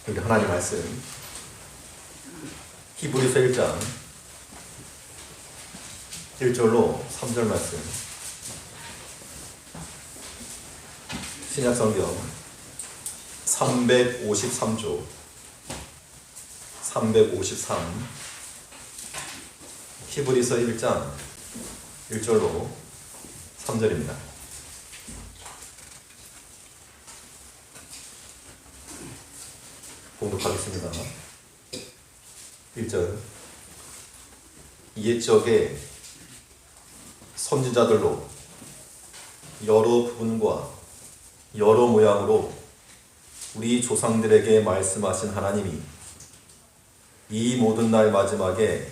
우리 하나님 말씀 히브리서 1장 1절로 3절 말씀, 신약성경 353조 353, 히브리서 1장 1절로 3절입니다. 봉독하겠습니다. 1절. 옛적에 선지자들로 여러 부분과 여러 모양으로 우리 조상들에게 말씀하신 하나님이 이 모든 날 마지막에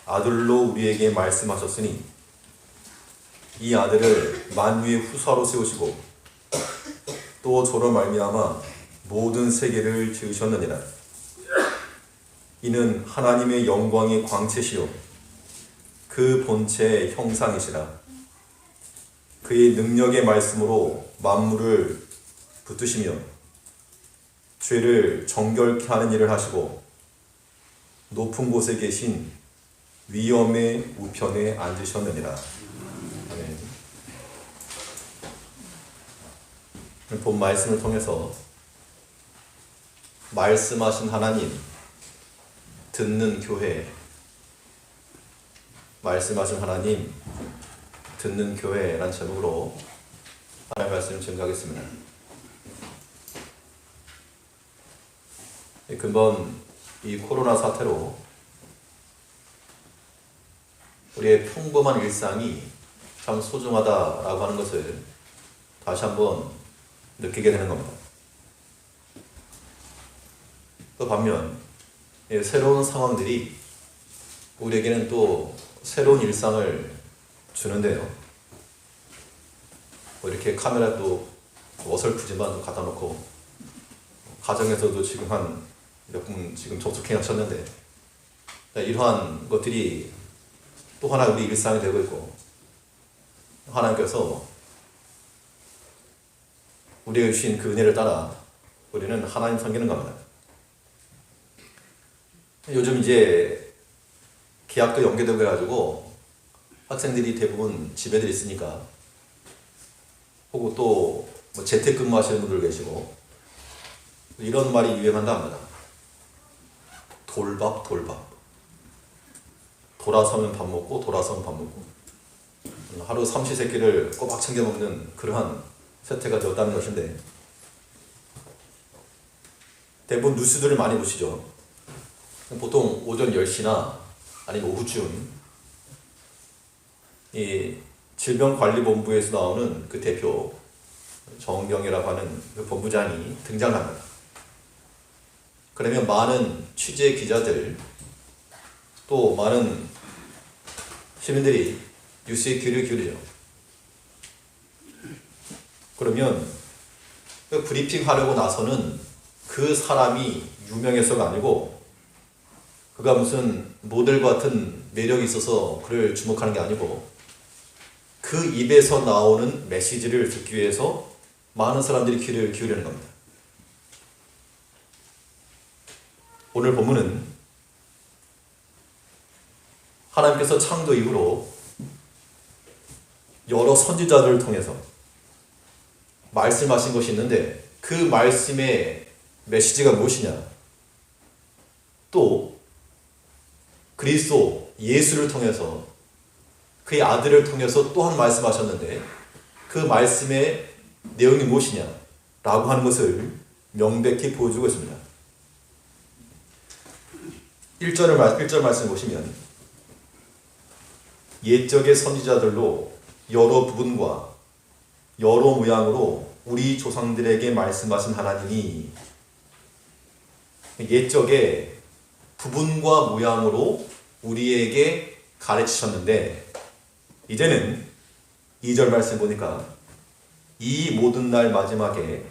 아들로 우리에게 말씀하셨으니 이 아들을 만유의 후사로 세우시고 또 저로 말미암아 모든 세계를 지으셨느니라. 이는 하나님의 영광의 광채시요 그 본체의 형상이시라. 그의 능력의 말씀으로 만물을 붙드시며 죄를 정결케 하는 일을 하시고 높은 곳에 계신 위엄의 우편에 앉으셨느니라. 아멘. 본 말씀을 통해서 말씀하신 하나님, 듣는 교회, 말씀하신 하나님, 듣는 교회라는 제목으로 하나님의 말씀을 증거하겠습니다. 근본 이 코로나 사태로 우리의 평범한 일상이 참 소중하다라고 하는 것을 다시 한번 느끼게 되는 겁니다. 또 반면 새로운 상황들이 우리에게는 또 새로운 일상을 주는데요. 뭐 이렇게 카메라 또 어설프지만 갖다 놓고 가정에서도 지금 한 몇 분 지금 접속해 하셨는데 이러한 것들이 또 하나 우리 일상이 되고 있고, 하나님께서 우리에게 주신 그 은혜를 따라 우리는 하나님 섬기는 겁니다. 요즘 이제 계약도 연계되고 해가지고 학생들이 대부분 집에들 있으니까, 혹은 또 뭐 재택근무 하시는 분들 계시고, 이런 말이 유행한다 합니다. 돌밥. 돌아서면 밥 먹고 돌아서면 밥 먹고 하루 삼시세끼를 꼬박 챙겨 먹는 그러한 세태가 되었다는 것인데, 대부분 뉴스들을 많이 보시죠. 보통 오전 10시나 아니면 오후쯤 이 질병관리본부에서 나오는 그 대표 정경이라고 하는 그 본부장이 등장합니다. 그러면 많은 취재 기자들, 또 많은 시민들이 뉴스에 귀를 기울이죠. 그러면 그 브리핑 하려고 나서는 그 사람이 유명해서가 아니고, 그가 무슨 모델 같은 매력이 있어서 그를 주목하는 게 아니고, 그 입에서 나오는 메시지를 듣기 위해서 많은 사람들이 귀를 기울이는 겁니다. 오늘 본문은 하나님께서 창조 이후로 여러 선지자들을 통해서 말씀하신 것이 있는데, 그 말씀의 메시지가 무엇이냐, 또 그리스도 예수를 통해서, 그의 아들을 통해서 또한 말씀하셨는데 그 말씀의 내용이 무엇이냐 라고 하는 것을 명백히 보여주고 있습니다. 1절 말씀 보시면, 옛적의 선지자들로 여러 부분과 여러 모양으로 우리 조상들에게 말씀하신 하나님이, 옛적의 부분과 모양으로 우리에게 가르치셨는데, 이제는 2절 말씀 보니까 이 모든 날 마지막에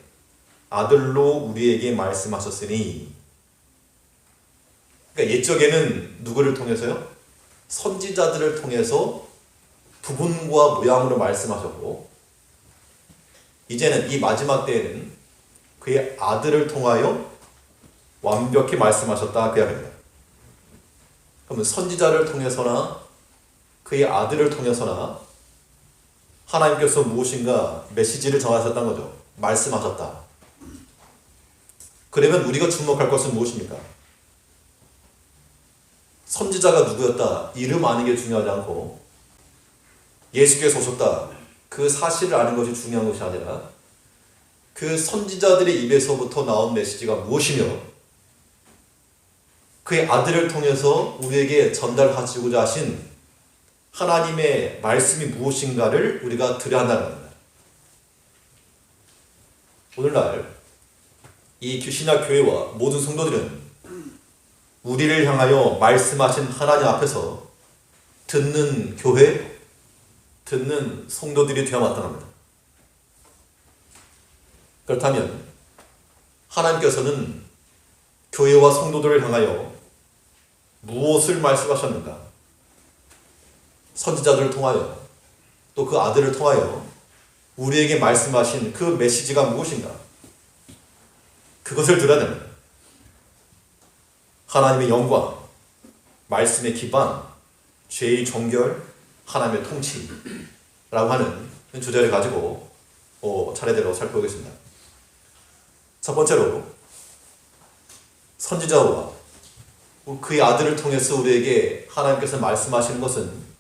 아들로 우리에게 말씀하셨으니, 그러니까 옛적에는 누구를 통해서요? 선지자들을 통해서 부분과 모양으로 말씀하셨고, 이제는 이 마지막 때에는 그의 아들을 통하여 완벽히 말씀하셨다 그 이야기입니다. 그러면 선지자를 통해서나 그의 아들을 통해서나 하나님께서 무엇인가 메시지를 전하셨다는 거죠. 말씀하셨다. 그러면 우리가 주목할 것은 무엇입니까? 선지자가 누구였다, 이름 아는 게 중요하지 않고 예수께서 오셨다, 그 사실을 아는 것이 중요한 것이 아니라 그 선지자들의 입에서부터 나온 메시지가 무엇이며 그의 아들을 통해서 우리에게 전달하시고자 하신 하나님의 말씀이 무엇인가를 우리가 들어야 한다는 겁니다. 오늘날 이 신약 교회와 모든 성도들은 우리를 향하여 말씀하신 하나님 앞에서 듣는 교회, 듣는 성도들이 되어 마땅합니다. 그렇다면 하나님께서는 교회와 성도들을 향하여 무엇을 말씀하셨는가? 선지자들을 통하여 또 그 아들을 통하여 우리에게 말씀하신 그 메시지가 무엇인가? 그것을 들어야 됩니다. 하나님의 영광, 말씀의 기반, 죄의 종결, 하나님의 통치라고 하는 주제를 가지고 차례대로 살펴보겠습니다. 첫 번째로 선지자와 그의 아들을 통해서 우리에게 하나님께서 말씀하시는 것은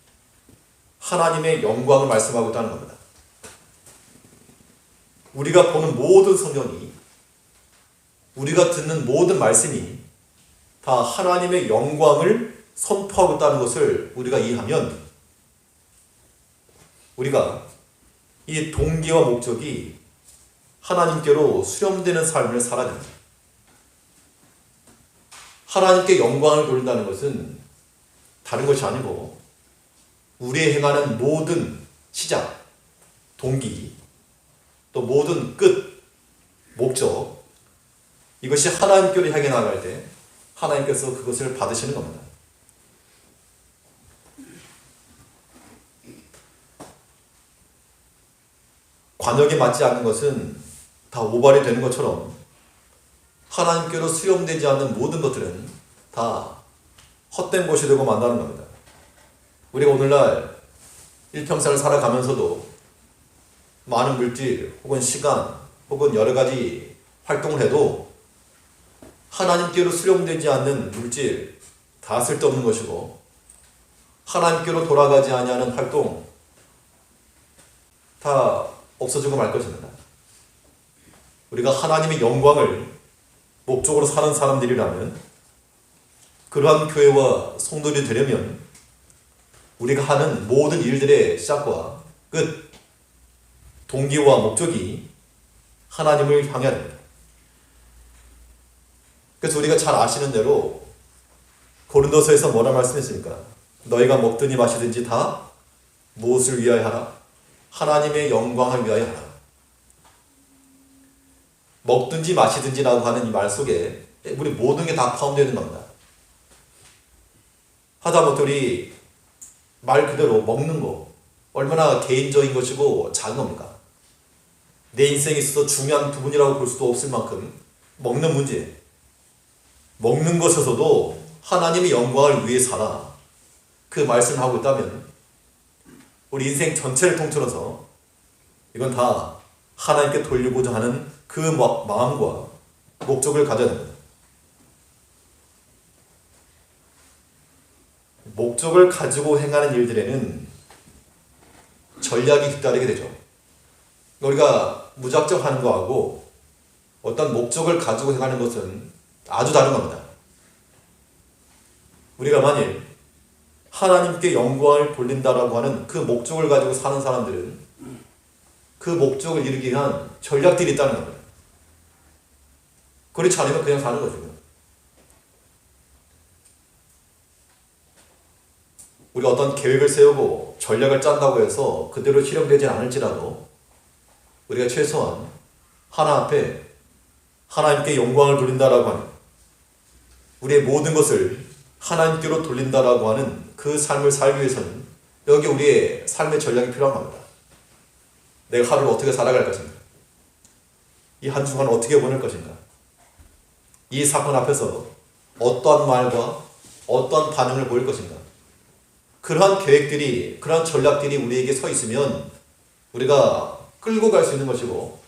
하나님의 영광을 말씀하고 있다는 겁니다. 우리가 보는 모든 성경이, 우리가 듣는 모든 말씀이 다 하나님의 영광을 선포하고 있다는 것을 우리가 이해하면 우리가 이 동기와 목적이 하나님께로 수렴되는 삶을 살아야 됩니다. 하나님께 영광을 돌린다는 것은 다른 것이 아니고 우리의 행하는 모든 시작, 동기, 또 모든 끝, 목적, 이것이 하나님께로 향해 나갈 때 하나님께서 그것을 받으시는 겁니다. 관역에 맞지 않는 것은 다 오발이 되는 것처럼 하나님께로 수용되지 않는 모든 것들은 다 헛된 것이 되고 만다는 겁니다. 우리가 오늘날 일평생을 살아가면서도 많은 물질 혹은 시간 혹은 여러 가지 활동을 해도 하나님께로 수용되지 않는 물질 다 쓸데없는 것이고 하나님께로 돌아가지 아니하는 활동 다 없어지고 말 것입니다. 우리가 하나님의 영광을 목적으로 사는 사람들이라면 그러한 교회와 성도들이 되려면 우리가 하는 모든 일들의 시작과 끝, 동기와 목적이 하나님을 향해야 됩니다. 그래서 우리가 잘 아시는 대로 고린도서에서 뭐라 말씀했습니까? 너희가 먹든지 마시든지 다 무엇을 위하여 하라? 하나님의 영광을 위하여 하라. 먹든지 마시든지라고 하는 이 말 속에 우리 모든 게 다 포함되어 있는 겁니다. 하다못해 우리 말 그대로 먹는 거 얼마나 개인적인 것이고 작은 겁니까? 내 인생에 있어서 중요한 부분이라고 볼 수도 없을 만큼 먹는 문제, 먹는 것에서도 하나님의 영광을 위해 살아, 그 말씀을 하고 있다면 우리 인생 전체를 통틀어서 이건 다 하나님께 돌리고자 하는 그 마음과 목적을 가져야 됩니다. 목적을 가지고 행하는 일들에는 전략이 뒤따르게 되죠. 우리가 무작정 하는 거하고 어떤 목적을 가지고 행하는 것은 아주 다른 겁니다. 우리가 만일 하나님께 영광을 돌린다라고 하는 그 목적을 가지고 사는 사람들은 그 목적을 이루기 위한 전략들이 있다는 겁니다. 그렇지 않으면 그냥 사는 거죠. 우리가 어떤 계획을 세우고 전략을 짠다고 해서 그대로 실현되지 않을지라도 우리가 최소한 하나 앞에 하나님께 영광을 돌린다라고 하는, 우리의 모든 것을 하나님께로 돌린다라고 하는 그 삶을 살기 위해서는 여기 우리의 삶의 전략이 필요한 겁니다. 내가 하루를 어떻게 살아갈 것인가? 이 한 주간을 어떻게 보낼 것인가? 이 사건 앞에서 어떠한 말과 어떠한 반응을 보일 것인가? 그러한 계획들이, 그러한 전략들이 우리에게 서 있으면 우리가 끌고 갈 수 있는 것이고,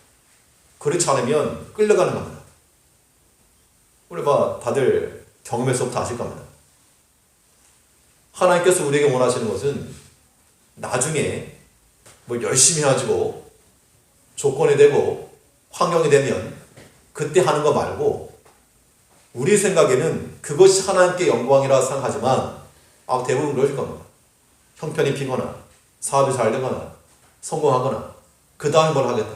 그렇지 않으면 끌려가는 겁니다. 우리 다들 경험에서부터 아실 겁니다. 하나님께서 우리에게 원하시는 것은 나중에 열심히 해가지고 조건이 되고 환경이 되면 그때 하는 거 말고, 우리 생각에는 그것이 하나님께 영광이라 생각하지만 대부분 그러실 겁니다. 형편이 비거나 사업이 잘 되거나 성공하거나 그 다음에 뭘 하겠다.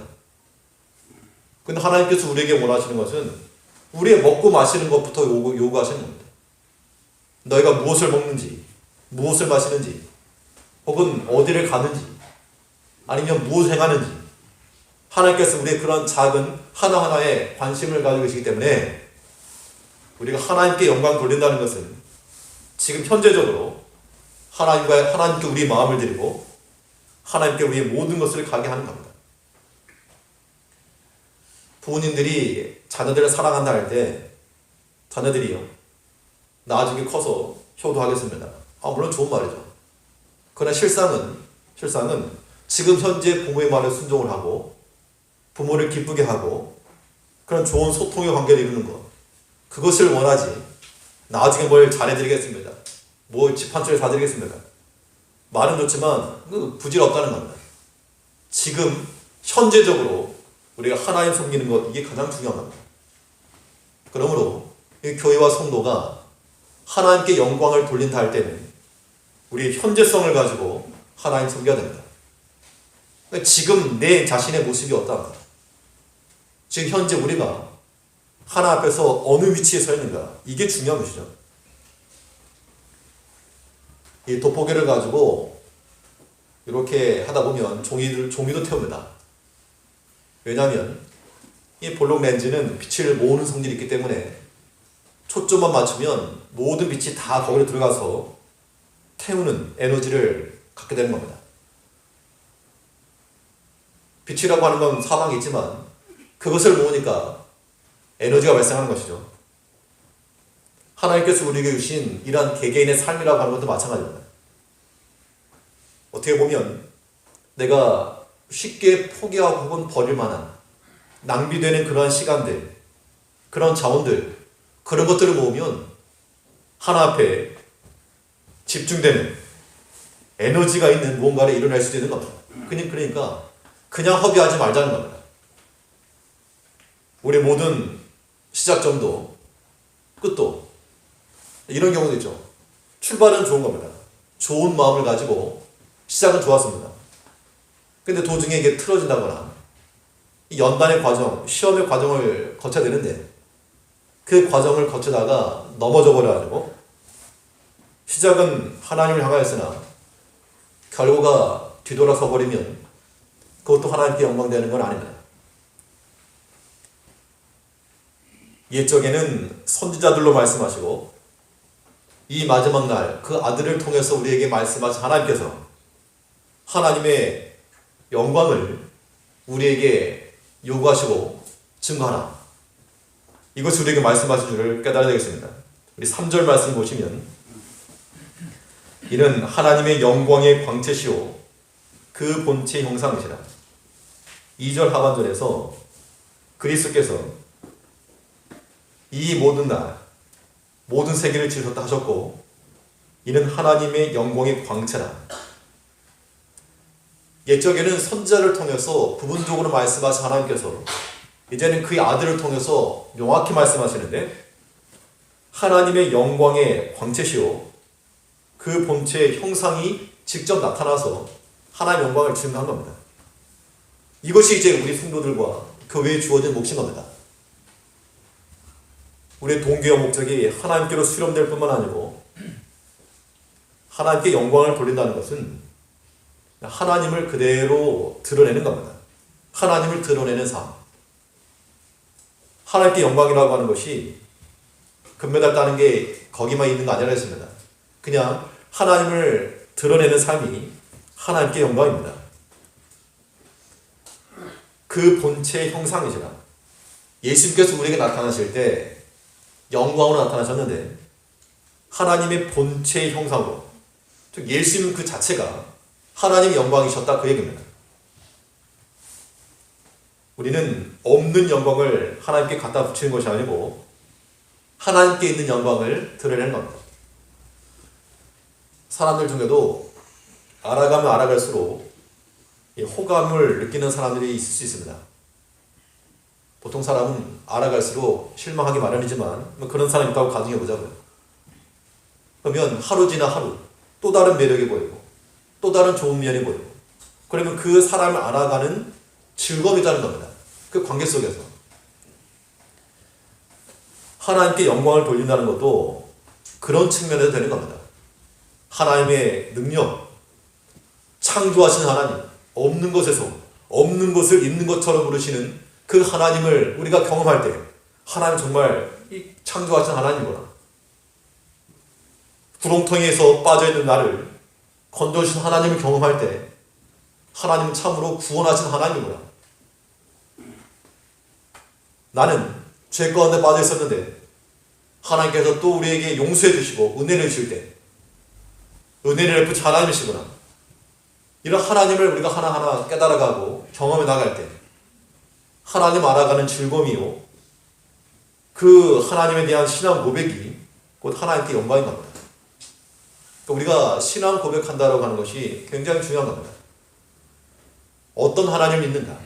근데 하나님께서 우리에게 원하시는 것은 우리의 먹고 마시는 것부터 요구하시는 겁니다. 너희가 무엇을 먹는지, 무엇을 마시는지, 혹은 어디를 가는지, 아니면 무엇을 행하는지, 하나님께서 우리의 그런 작은 하나하나에 관심을 가지고 계시기 때문에 우리가 하나님께 영광 돌린다는 것은 지금 현재적으로 하나님께 우리의 마음을 드리고 하나님께 우리의 모든 것을 가게 하는 겁니다. 부모님들이 자녀들을 사랑한다 할 때 자녀들이요, 나중에 커서 효도하겠습니다. 물론 좋은 말이죠. 그러나 실상은 지금 현재 부모의 말에 순종을 하고 부모를 기쁘게 하고 그런 좋은 소통의 관계를 이루는 것, 그것을 원하지 나중에 뭘 잘해드리겠습니다, 집 한 채를 사드리겠습니다, 말은 좋지만 부질없다는 겁니다. 지금 현재적으로 우리가 하나님 섬기는 것, 이게 가장 중요한 겁니다. 그러므로 이 교회와 성도가 하나님께 영광을 돌린다 할 때는 우리의 현재성을 가지고 하나님 섬겨야 됩니다. 지금 내 자신의 모습이 어떠한가? 지금 현재 우리가 하나 앞에서 어느 위치에 서 있는가? 이게 중요한 것이죠. 이 돋보기를 가지고 이렇게 하다 보면 종이도 태웁니다. 왜냐하면 이 볼록 렌즈는 빛을 모으는 성질이 있기 때문에 초점만 맞추면 모든 빛이 다 거기로 들어가서 태우는 에너지를 갖게 되는 겁니다. 빛이라고 하는 건 사방에 있지만 그것을 모으니까 에너지가 발생하는 것이죠. 하나님께서 우리에게 주신 이러한 개개인의 삶이라고 하는 것도 마찬가지입니다. 어떻게 보면 내가 쉽게 포기하고 혹은 버릴 만한 낭비되는 그러한 시간들, 그런 자원들, 그런 것들을 모으면 하나 앞에 집중되는 에너지가 있는 무언가를 이뤄낼 수도 있는 겁니다. 그러니까 그냥 허비하지 말자는 겁니다. 우리 모든 시작점도 끝도 이런 경우도 있죠. 출발은 좋은 겁니다. 좋은 마음을 가지고 시작은 좋았습니다. 근데 도중에 이게 틀어진다거나 이 연단의 과정, 시험의 과정을 거쳐야 되는데 그 과정을 거치다가 넘어져 버려가지고 시작은 하나님을 향하였으나 결과가 뒤돌아서 버리면 그것도 하나님께 영광되는 건 아닙니다. 옛적에는 선지자들로 말씀하시고 이 마지막 날 그 아들을 통해서 우리에게 말씀하신 하나님께서 하나님의 영광을 우리에게 요구하시고 증거하라, 이것을 우리에게 말씀하신 줄을 깨달아야 되겠습니다. 우리 3절 말씀 보시면 이는 하나님의 영광의 광채시오 그 본체 형상이시라. 2절 하반절에서 그리스도께서 이 모든 날 모든 세계를 지으셨다 하셨고 이는 하나님의 영광의 광채라. 옛적에는 선지자를 통해서 부분적으로 말씀하신 하나님께서 이제는 그의 아들을 통해서 명확히 말씀하시는데 하나님의 영광의 광채시오 그 본체의 형상이 직접 나타나서 하나님의 영광을 증거한 겁니다. 이것이 이제 우리 성도들과 교회에 주어진 몫인 겁니다. 우리의 동기와 목적이 하나님께로 수렴될 뿐만 아니고 하나님께 영광을 돌린다는 것은 하나님을 그대로 드러내는 겁니다. 하나님을 드러내는 삶. 하나님께 영광이라고 하는 것이 금메달 따는 게 거기만 있는 거 아니라 했습니다. 그냥 하나님을 드러내는 삶이 하나님께 영광입니다. 그 본체의 형상이시라. 예수님께서 우리에게 나타나실 때 영광으로 나타나셨는데 하나님의 본체의 형상으로, 즉 예수님 그 자체가 하나님의 영광이셨다, 그 얘기입니다. 우리는 없는 영광을 하나님께 갖다 붙이는 것이 아니고 하나님께 있는 영광을 드러내는 겁니다. 사람들 중에도 알아가면 알아갈수록 호감을 느끼는 사람들이 있을 수 있습니다. 보통 사람은 알아갈수록 실망하기 마련이지만 그런 사람이 있다고 가정해보자고요. 그러면 하루 지나 하루 또 다른 매력이 보이고 또 다른 좋은 면이 보이고, 그러면 그 사람을 알아가는 즐거움이라는 겁니다. 그 관계 속에서 하나님께 영광을 돌린다는 것도 그런 측면에서 되는 겁니다. 하나님의 능력, 창조하신 하나님, 없는 것에서 없는 것을 있는 것처럼 부르시는 그 하나님을 우리가 경험할 때, 하나님 정말 이 창조하신 하나님이구나, 구렁텅이에서 빠져있는 나를 건져주신 하나님을 경험할 때 하나님은 참으로 구원하신 하나님이구나, 나는 죄 가운데 빠져 있었는데 하나님께서 또 우리에게 용서해 주시고 은혜를 주실 때 은혜를 베푸신 하나님이시구나, 이런 하나님을 우리가 하나하나 깨달아가고 경험해 나갈 때 하나님 알아가는 즐거움이요, 그 하나님에 대한 신앙 고백이 곧 하나님께 영광인 겁니다. 우리가 신앙 고백한다라고 하는 것이 굉장히 중요한 겁니다. 어떤 하나님을 믿는가,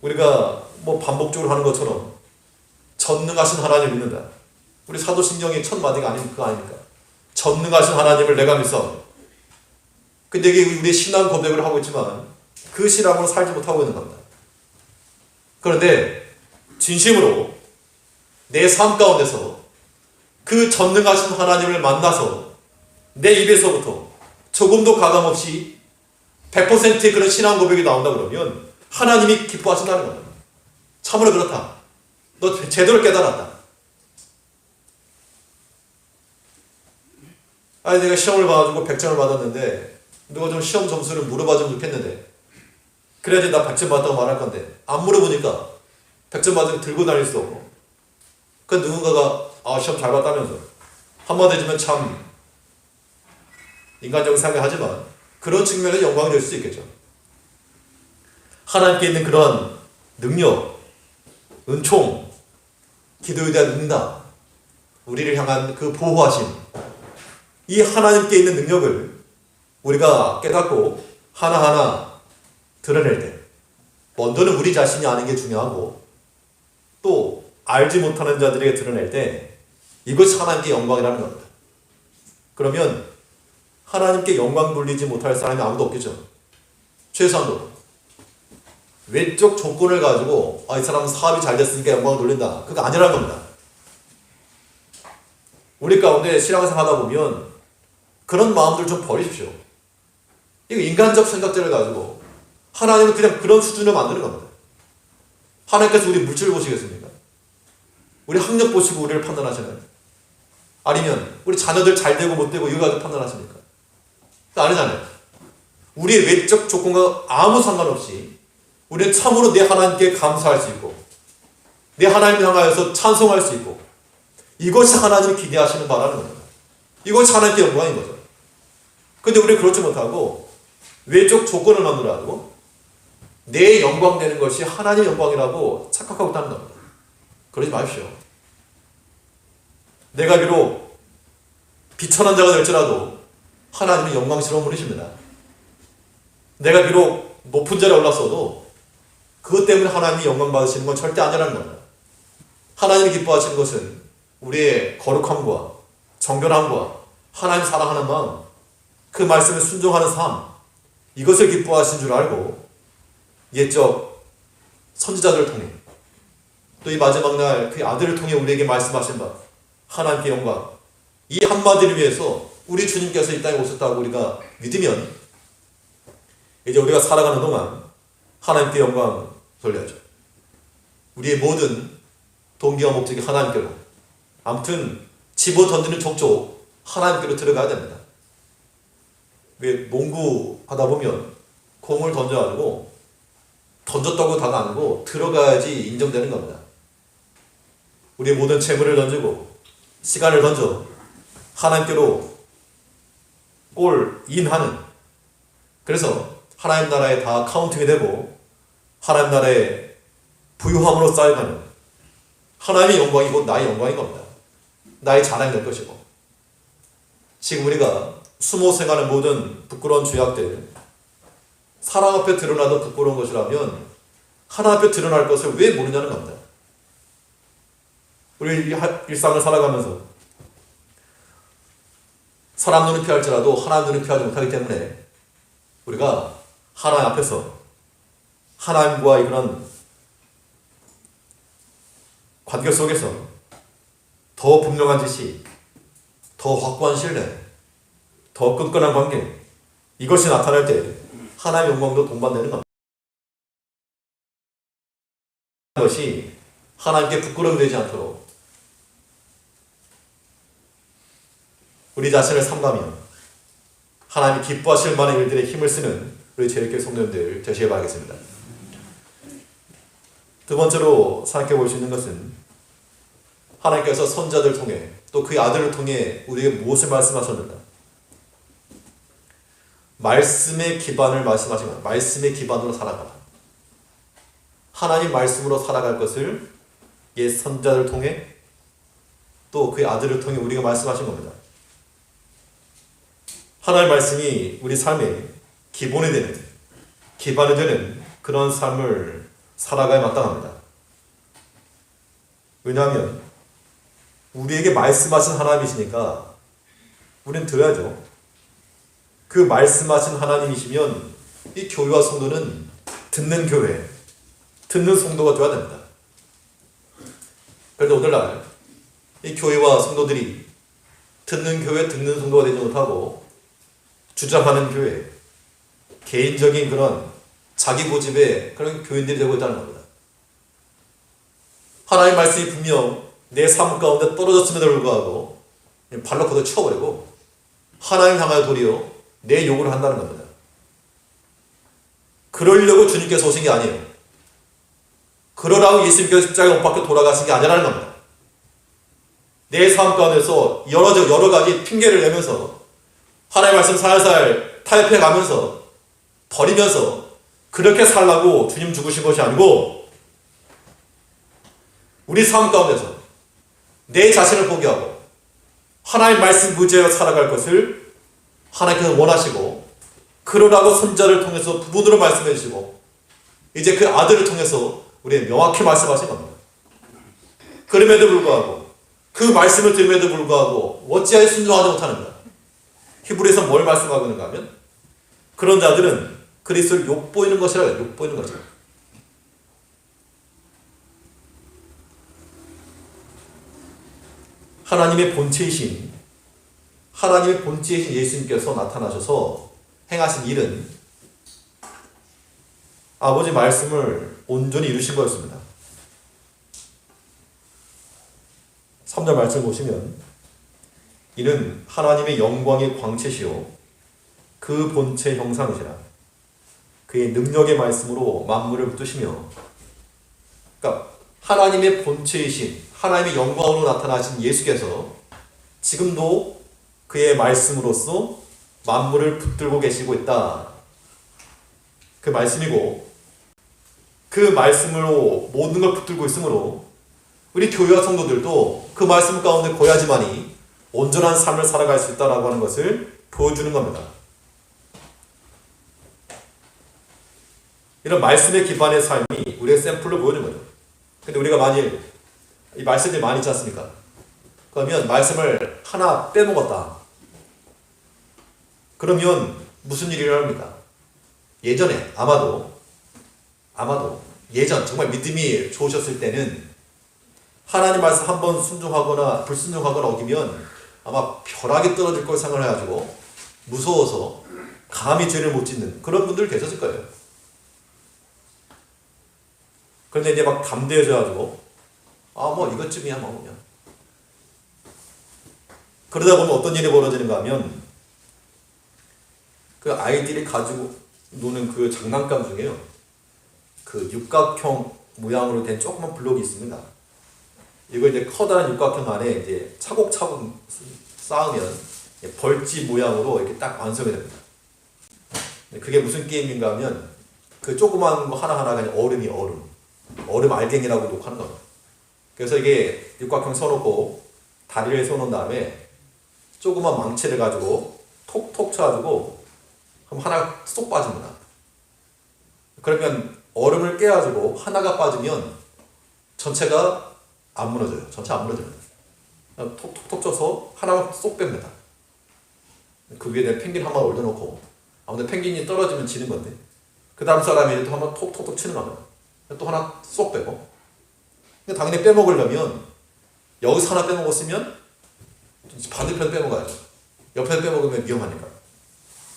우리가 반복적으로 하는 것처럼 전능하신 하나님을 믿는다. 우리 사도신경의 첫 마디가 그거 아닙니까? 전능하신 하나님을 내가 믿사오니. 근데 이게 우리의 신앙 고백을 하고 있지만 그 신앙으로 살지 못하고 있는 겁니다. 그런데 진심으로 내 삶 가운데서 그 전능하신 하나님을 만나서 내 입에서부터 조금도 가감없이 100%의 그런 신앙 고백이 나온다 그러면 하나님이 기뻐하신다는 겁니다. 참으로 그렇다, 너 제대로 깨달았다. 아니 내가 시험을 봐가지고 100점을 받았는데 누가 좀 시험 점수를 물어봐주면 좋겠는데, 그래야지 나 100점 받았다고 말할 건데 안 물어보니까 100점 받으면 들고 다닐 수 없고, 그 누군가가 시험 잘 봤다면서 한마디 해주면 참 인간적인 생각하지만 그런 측면에서 영광이 될 수 있겠죠. 하나님께 있는 그런 능력, 은총, 기도에 대한 응답, 우리를 향한 그 보호하심, 이 하나님께 있는 능력을 우리가 깨닫고 하나하나 드러낼 때, 먼저는 우리 자신이 아는 게 중요하고 또 알지 못하는 자들에게 드러낼 때 이것이 하나님께 영광이라는 겁니다. 그러면 하나님께 영광 돌리지 못할 사람이 아무도 없겠죠. 최소한도 외적 조건을 가지고 이 사람은 사업이 잘 됐으니까 영광을 돌린다, 그거 아니라는 겁니다. 우리 가운데 신앙생활 하다 보면 그런 마음들 좀 버리십시오. 이거 인간적 생각들을 가지고 하나님은 그냥 그런 수준을 만드는 겁니다. 하나님께서 우리 물질을 보시겠습니까? 우리 학력 보시고 우리를 판단하시나요? 아니면 우리 자녀들 잘 되고 못 되고 이거 가지고 판단하십니까? 아니잖아요. 우리의 외적 조건과 아무 상관없이 우리는 참으로 내 하나님께 감사할 수 있고 내 하나님을 향하여서 찬송할 수 있고, 이것이 하나님이 기대하시는 바라는 겁니다. 이것이 하나님께 영광인 거죠. 근데 우리는 그렇지 못하고 외적 조건을 만들어가지고 내 영광 되는 것이 하나님의 영광이라고 착각하고 있다는 겁니다. 그러지 마십시오. 내가 비록 비천한 자가 될지라도 하나님은 영광스러운 분이십니다. 내가 비록 높은 자리에 올랐어도 그것 때문에 하나님이 영광 받으시는 건 절대 아니라는 겁니다. 하나님이 기뻐하시는 것은 우리의 거룩함과 정결함과 하나님 사랑하는 마음, 그 말씀에 순종하는 삶, 이것을 기뻐하신 줄 알고 옛적 선지자들을 통해 또 이 마지막 날 그 아들을 통해 우리에게 말씀하신 바 하나님께 영광, 이 한마디를 위해서 우리 주님께서 이 땅에 오셨다고 우리가 믿으면 이제 우리가 살아가는 동안 하나님께 영광 돌려야죠. 우리의 모든 동기와 목적이 하나님께로, 아무튼 집어 던지는 족족 하나님께로 들어가야 됩니다. 왜 농구 하다 보면 공을 던져가지고 던졌다고 다가 아니고 들어가야지 인정되는 겁니다. 우리의 모든 재물을 던지고 시간을 던져 하나님께로 인하는, 그래서 하나님 나라에 다 카운팅이 되고 하나님 나라의 부유함으로 쌓여가는 하나님의 영광이 곧 나의 영광인 겁니다. 나의 자랑이 될 것이고, 지금 우리가 수모 생활하는 모든 부끄러운 죄악들, 사람 앞에 드러나도 부끄러운 것이라면 하나님 앞에 드러날 것을 왜 모르냐는 겁니다. 우리 일상을 살아가면서 사람 눈을 피할지라도 하나님 눈을 피하지 못하기 때문에 우리가 하나님 앞에서 하나님과의 그런 관계 속에서 더 분명한 지식, 더 확고한 신뢰, 더 끈끈한 관계, 이것이 나타날 때 하나님의 영광도 동반되는 겁니다. 것이 하나님께 부끄러움이 되지 않도록 우리 자신을 삼가며 하나님이 기뻐하실 만한 일들에 힘을 쓰는 우리 제일교회 성도님들 되시길 바라겠습니다. 두 번째로 생각해 볼 수 있는 것은 하나님께서 선자들 통해 또 그의 아들을 통해 우리에게 무엇을 말씀하셨는가? 말씀의 기반을 말씀하신 것, 말씀의 기반으로 살아가라. 하나님 말씀으로 살아갈 것을 옛 선자를 통해 또 그의 아들을 통해 우리가 말씀하신 겁니다. 하나님의 말씀이 우리 삶의 기본이 되는, 기반이 되는 그런 삶을 살아가야 마땅합니다. 왜냐하면 우리에게 말씀하신 하나님이시니까 우리는 들어야죠. 그 말씀하신 하나님이시면 이 교회와 성도는 듣는 교회, 듣는 성도가 되어야 됩니다. 그런데 오늘날 이 교회와 성도들이 듣는 교회, 듣는 성도가 되지 못하고 주장하는 교회, 개인적인 그런 자기 고집의 그런 교인들이 되고 있다는 겁니다. 하나님의 말씀이 분명 내 삶 가운데 떨어졌음에도 불구하고 발로 걷어 치워버리고 하나님 향하여 도리어 내 욕을 한다는 겁니다. 그러려고 주님께서 오신 게 아니에요. 그러라고 예수님께서 십자가에 못 박혀 돌아가신 게 아니라는 겁니다. 내 삶 가운데서 여러 가지 핑계를 내면서 하나님의 말씀 살살 타협해 가면서 버리면서 그렇게 살라고 주님 죽으신 것이 아니고 우리 삶 가운데서 내 자신을 포기하고 하나님의 말씀 의지하여 살아갈 것을 하나님께서 원하시고 그러라고 선자를 통해서 부분으로 말씀해 주시고 이제 그 아들을 통해서 우리에게 명확히 말씀하신 겁니다. 그럼에도 불구하고 그 말씀을 들음에도 불구하고 어찌하여 순종하지 못하는가? 히브리에서 뭘 말씀하고 있는가 하면 그런 자들은 그리스도를 욕보이는 것이라 해요. 욕보이는 거죠. 하나님의 본체이신 예수님께서 나타나셔서 행하신 일은 아버지 말씀을 온전히 이루신 거였습니다. 3절 말씀 보시면 이는 하나님의 영광의 광채시요 그 본체 형상이시라 그의 능력의 말씀으로 만물을 붙드시며, 그러니까 하나님의 본체이신 하나님의 영광으로 나타나신 예수께서 지금도 그의 말씀으로써 만물을 붙들고 계시고 있다. 그 말씀이고 그 말씀으로 모든 걸 붙들고 있으므로 우리 교회와 성도들도 그 말씀 가운데 거야지만이 온전한 삶을 살아갈 수 있다라고 하는 것을 보여주는 겁니다. 이런 말씀의 기반의 삶이 우리의 샘플로 보여주는 거죠. 근데 우리가 만일 이 말씀이 많이 있지 않습니까? 그러면 말씀을 하나 빼먹었다. 그러면 무슨 일이 일어납니까? 예전에 아마도 예전 정말 믿음이 좋으셨을 때는 하나님 말씀 한번 순종하거나 불순종하거나 어기면 아마 벼락이 떨어질 걸 생각해가지고 무서워서 감히 죄를 못 짓는 그런 분들 계셨을 거예요. 그런데 이제 막 담대해져가지고 뭐 이것쯤이야 뭐 그냥. 그러다 보면 어떤 일이 벌어지는가 하면 그 아이들이 가지고 노는 그 장난감 중에요. 그 육각형 모양으로 된 조그만 블록이 있습니다. 이거 이제 커다란 육각형 안에 이제 차곡차곡 쌓으면 벌집 모양으로 이렇게 딱 완성이 됩니다. 그게 무슨 게임인가 하면 그 조그만 거 하나하나가 그냥 얼음 알갱이라고도 하는 겁니다. 그래서 이게 육각형 써놓고 다리를 써놓은 다음에 조그만 망치를 가지고 톡톡 쳐가지고 그럼 하나 쏙 빠집니다. 그러면 얼음을 깨가지고 하나가 빠지면 전체가 안 무너져요. 전체 안 무너집니다. 톡톡톡 쳐서 하나만 쏙 뺍니다. 그 위에 내 펭귄 한 마리 올려놓고 아무튼 펭귄이 떨어지면 지는 건데 그 다음 사람이 또 한번 톡톡톡 치는 겁니다. 또 하나 쏙 빼고 근데 당연히 빼먹으려면 여기서 하나 빼먹었으면 반대편 빼먹어야죠. 옆에 빼먹으면 위험하니까.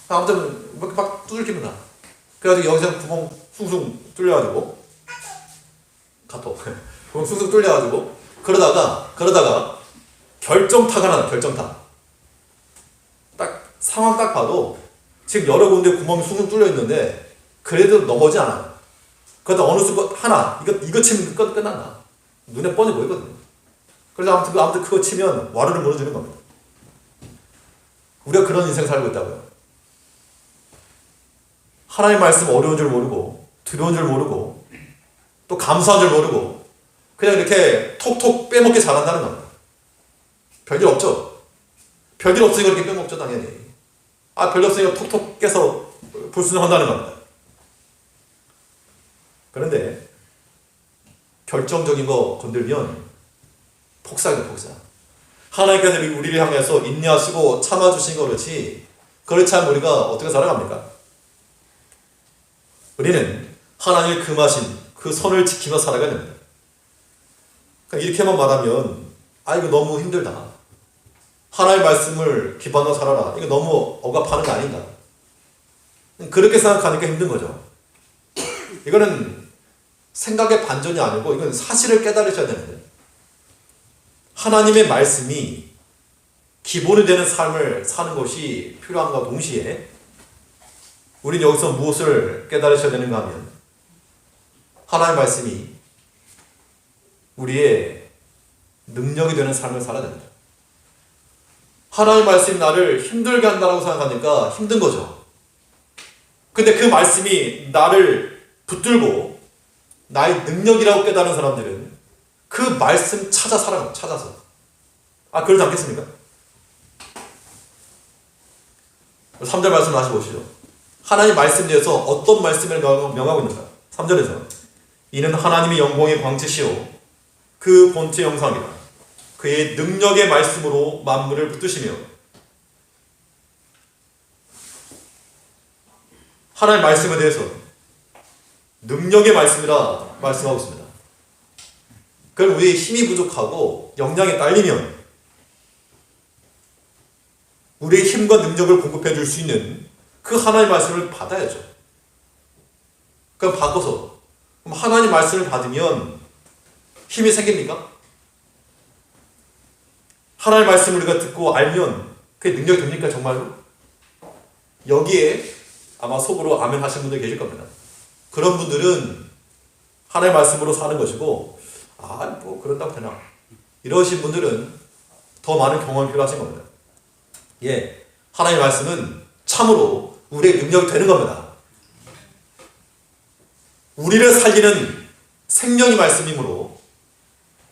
아무튼 막 두들깁니다. 그래가지고 여기서 구멍 숭숭 뚫려가지고 카톡 구멍 숭숭 뚫려가지고 그러다가 결정타가 나요. 결정타. 딱 상황 딱 봐도 지금 여러 군데 구멍이 숭숭 뚫려 있는데 그래도 넘어지 않아요. 그러다 어느 순간 하나 이거 치면 끝난다. 눈에 뻔히 보이거든요. 그래서 아무튼 그거 치면 와르르 무너지는 겁니다. 우리가 그런 인생 살고 있다고요. 하나님 말씀 어려운 줄 모르고 두려운 줄 모르고 또 감사한 줄 모르고 그냥 이렇게 톡톡 빼먹기 잘한다는 겁니다. 별일 없죠. 별일 없으니까 이렇게 빼먹죠 당연히. 별일 없으니까 톡톡 깨서 불순종한다는 겁니다. 그런데 결정적인 거 건들면 폭삭이에요. 폭삭. 하나님께서 우리를 향해서 인내하시고 참아주신 거 그렇지 않으면 우리가 어떻게 살아갑니까? 우리는 하나님의 금하신 그 선을 지키며 살아가야 됩니다. 그러니까 이렇게만 말하면 이거 너무 힘들다. 하나님의 말씀을 기반으로 살아라. 이거 너무 억압하는 거 아닌가? 그렇게 생각하니까 힘든 거죠. 이거는 생각의 반전이 아니고 이건 사실을 깨달으셔야 되는데 하나님의 말씀이 기본이 되는 삶을 사는 것이 필요함과 동시에 우리는 여기서 무엇을 깨달으셔야 되는가 하면 하나님의 말씀이 우리의 능력이 되는 삶을 살아야 됩니다. 하나님의 말씀이 나를 힘들게 한다고 생각하니까 힘든 거죠. 근데 그 말씀이 나를 붙들고 나의 능력이라고 깨달은 사람들은 그 말씀 찾아서. 그러지 않겠습니까? 3절 말씀 다시 보시죠. 하나님 말씀에 대해서 어떤 말씀을 명하고 있는가? 3절에서 이는 하나님의 영광의 광채시요 그 본체 영상이라 그의 능력의 말씀으로 만물을 붙드시며 하나님의 말씀에 대해서 능력의 말씀이라 말씀하고 있습니다. 그럼 우리의 힘이 부족하고 역량이 딸리면 우리의 힘과 능력을 공급해 줄 수 있는 그 하나님의 말씀을 받아야죠. 그럼 바꿔서 그럼 하나님 말씀을 받으면 힘이 생깁니까? 하나님 말씀을 우리가 듣고 알면 그게 능력이 됩니까 정말로? 여기에 아마 속으로 아멘 하신 분들 계실 겁니다. 그런 분들은 하나님의 말씀으로 사는 것이고 뭐 그런다고 되나 이러신 분들은 더 많은 경험이 필요하신 겁니다. 하나님의 말씀은 참으로 우리의 능력이 되는 겁니다. 우리를 살리는 생명의 말씀이므로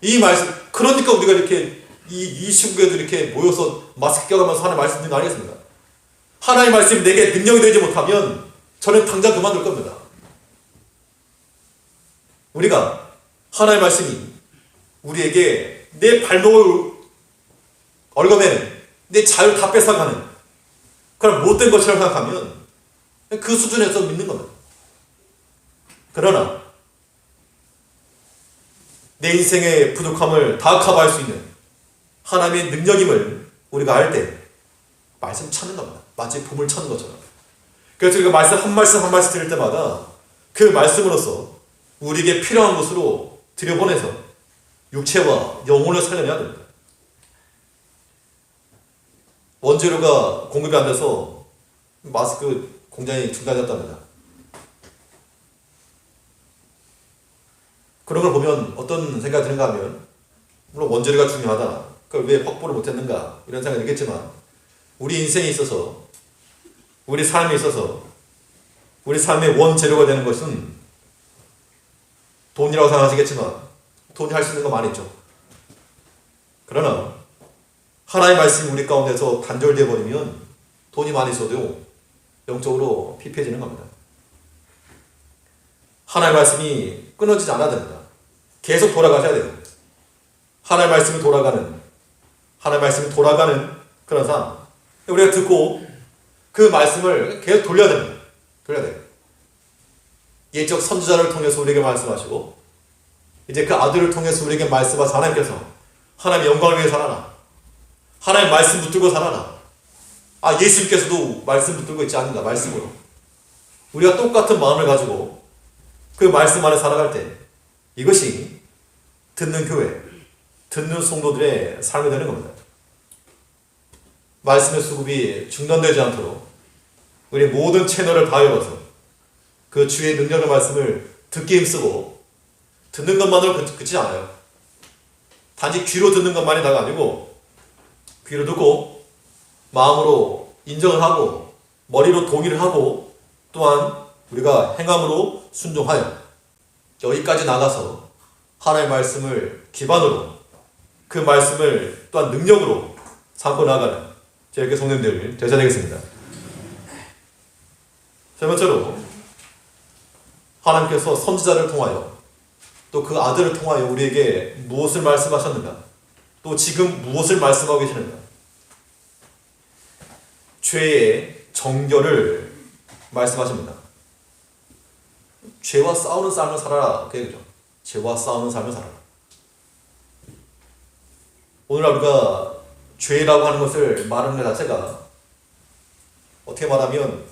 이 말씀 그러니까 우리가 이렇게 이 시국에도 이렇게 모여서 마스크 껴가면서 하나님의 말씀 듣는 거 아니겠습니까? 하나님의 말씀이 내게 능력이 되지 못하면 저는 당장 그만둘 겁니다. 우리가 하나님의 말씀이 우리에게 내 발목을 얽어매는 내 자유를 다 뺏어가는 그런 못된 것이라고 생각하면 그 수준에서 믿는 겁니다. 그러나 내 인생의 부족함을 다 커버할 수 있는 하나님의 능력임을 우리가 알 때 말씀 찾는 겁니다. 마치 봄을 찾는 것처럼. 그래서 우리가 말씀 한 말씀 들을 때마다 그 말씀으로서 우리에게 필요한 곳으로 들여보내서 육체와 영혼을 살려내야 됩니다. 원재료가 공급이 안 돼서 마스크 공장이 중단됐답니다. 그런 걸 보면 어떤 생각이 드는가 하면 물론 원재료가 중요하다. 그걸 왜 확보를 못했는가 이런 생각이 들겠지만 우리 인생에 있어서 우리 삶에 있어서 우리 삶의 원재료가 되는 것은 돈이라고 생각하시겠지만 돈이 할 수 있는 거 많이 있죠. 그러나 하나님의 말씀이 우리 가운데서 단절되어 버리면 돈이 많이 있어도 영적으로 피폐해지는 겁니다. 하나님의 말씀이 끊어지지 않아야 됩니다. 계속 돌아가셔야 돼요. 하나님의 말씀이 돌아가는 그런 삶. 우리가 듣고 그 말씀을 계속 돌려야 됩니다. 돌려야 돼요. 예적 선지자를 통해서 우리에게 말씀하시고 이제 그 아들을 통해서 우리에게 말씀하신 하나님께서 하나님의 영광을 위해 살아라. 하나님의 말씀 붙들고 살아라. 예수님께서도 말씀 붙들고 있지 않는가 말씀으로. 우리가 똑같은 마음을 가지고 그 말씀 안에 살아갈 때 이것이 듣는 교회, 듣는 성도들의 삶이 되는 겁니다. 말씀의 수급이 중단되지 않도록 우리 모든 채널을 다 열어서 그 주의 능력의 말씀을 듣기 힘쓰고 듣는 것만으로 그치지 않아요. 단지 귀로 듣는 것만이 다가 아니고 귀로 듣고 마음으로 인정을 하고 머리로 동의를 하고 또한 우리가 행함으로 순종하여 여기까지 나가서 하나님의 말씀을 기반으로 그 말씀을 또한 능력으로 삼고 나가는 저희 교회 성도님들 되셔야 되겠습니다. 세 번째로 하나님께서 선지자를 통하여 또 그 아들을 통하여 우리에게 무엇을 말씀하셨는가? 또 지금 무엇을 말씀하고 계시는가? 죄의 정결을 말씀하십니다. 죄와 싸우는 삶을 살아라. 그 얘기죠. 죄와 싸우는 삶을 살아라. 오늘날 우리가 죄라고 하는 것을 말하는 것 자체가 어떻게 말하면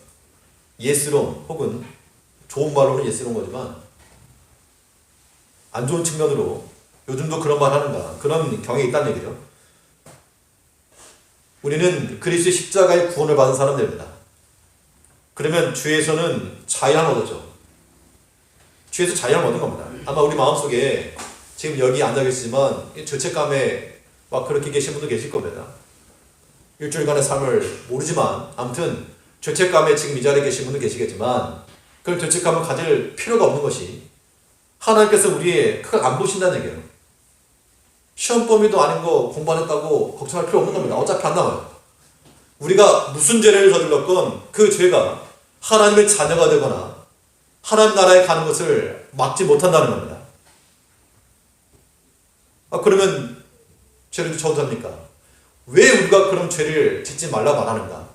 예스러운 혹은 좋은 말로는 예스러운 거지만 안 좋은 측면으로 요즘도 그런 말 하는가 그런 경향이 있다는 얘기죠. 우리는 그리스도의 십자가의 구원을 받은 사람들입니다. 그러면 죄에서는 자유함을 얻었죠. 죄에서 자유함을 얻은 겁니다. 아마 우리 마음속에 지금 여기 앉아 계시지만 죄책감에 막 그렇게 계신 분도 계실 겁니다. 일주일간의 삶을 모르지만 아무튼 죄책감에 지금 이 자리에 계신 분도 계시겠지만 그런 죄책감을 가질 필요가 없는 것이 하나님께서 우리의 크게 안 보신다는 얘기예요. 시험 범위도 아닌 거 공부 안 했다고 걱정할 필요 없는 겁니다. 어차피 안 나와요. 우리가 무슨 죄를 저질렀건 그 죄가 하나님의 자녀가 되거나 하나님 나라에 가는 것을 막지 못한다는 겁니다. 그러면 죄를 져도 됩니까? 왜 우리가 그런 죄를 짓지 말라고 안 하는가?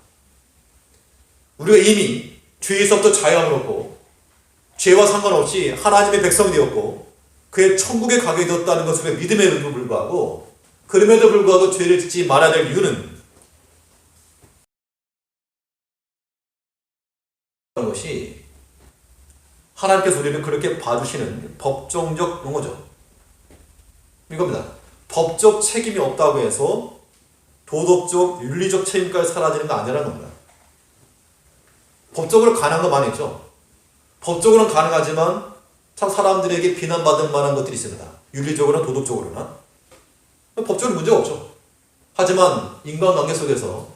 우리가 이미 죄에서부터 자유함을 얻고 죄와 상관없이 하나님의 백성이 되었고 그의 천국에 가게 되었다는 것을 믿음에도 불구하고 그럼에도 불구하고 죄를 짓지 말아야 될 이유는 것이 하나님께서 우리를 그렇게 봐주시는 법정적 용어죠. 이겁니다. 법적 책임이 없다고 해서 도덕적, 윤리적 책임까지 사라지는 거 아니라는 겁니다. 법적으로 가능한 거 많이 있죠. 법적으로는 가능하지만 참 사람들에게 비난받을 만한 것들이 있습니다. 윤리적으로나 도덕적으로나. 법적으로 문제가 없죠. 하지만 인간관계 속에서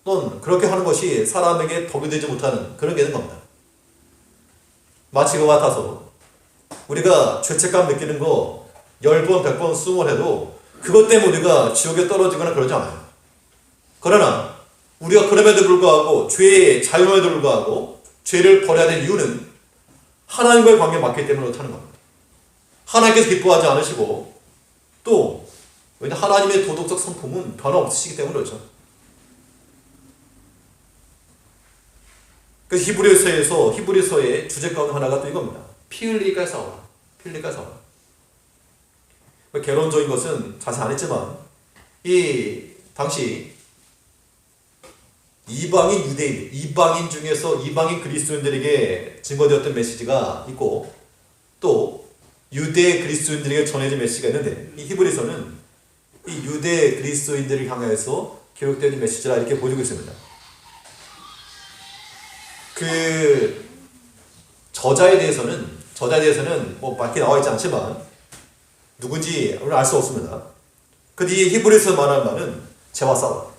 또는 그렇게 하는 것이 사람에게 덕이 되지 못하는 그런 게 있는 겁니다. 마치 그와 같아서 우리가 죄책감 느끼는 거 10번, 100번, 20번 해도 그것 때문에 우리가 지옥에 떨어지거나 그러지 않아요. 그러나 우리가 그럼에도 불구하고 죄의 자유함에도 불구하고 죄를 버려야 될 이유는 하나님과의 관계에 맞기 때문에 그렇다는 겁니다. 하나님께서 기뻐하지 않으시고 또 왜냐 하나님의 도덕적 성품은 변화없으시기 때문에 그렇죠. 그 히브리서의 주제 가운데 하나가 또 이겁니다. 피 흘리니까 싸워라. 피 흘리니까 싸워라. 개론적인 것은 자세히 안 했지만 이 당시 이방인 유대인, 이방인 중에서 이방인 그리스도인들에게 증거되었던 메시지가 있고 또 유대 그리스도인들에게 전해진 메시지가 있는데 이 히브리서는 이 유대 그리스도인들을 향해서 기록된 메시지라 이렇게 보여주고 있습니다. 그 저자에 대해서는 뭐 밖에 나와 있지 않지만 누군지 우리는 알 수 없습니다. 그 뒤에 히브리서 말하는 말은 죄와 싸워.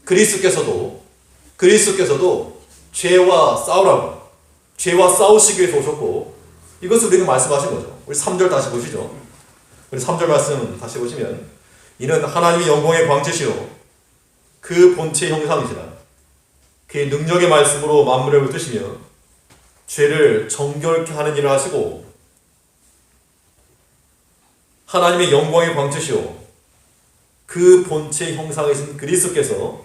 그리스도께서도 죄와 싸우라고, 죄와 싸우시기 위해서 오셨고, 이것을 우리가 말씀하신 거죠. 우리 3절 다시 보시죠. 우리 3절 말씀 다시 보시면, 이는 하나님의 영광의 광채시요 그 본체의 형상이시라. 그의 능력의 말씀으로 만물을 붙드시며 죄를 정결케 하는 일을 하시고, 하나님의 영광의 광채시요 그 본체의 형상이신 그리스도께서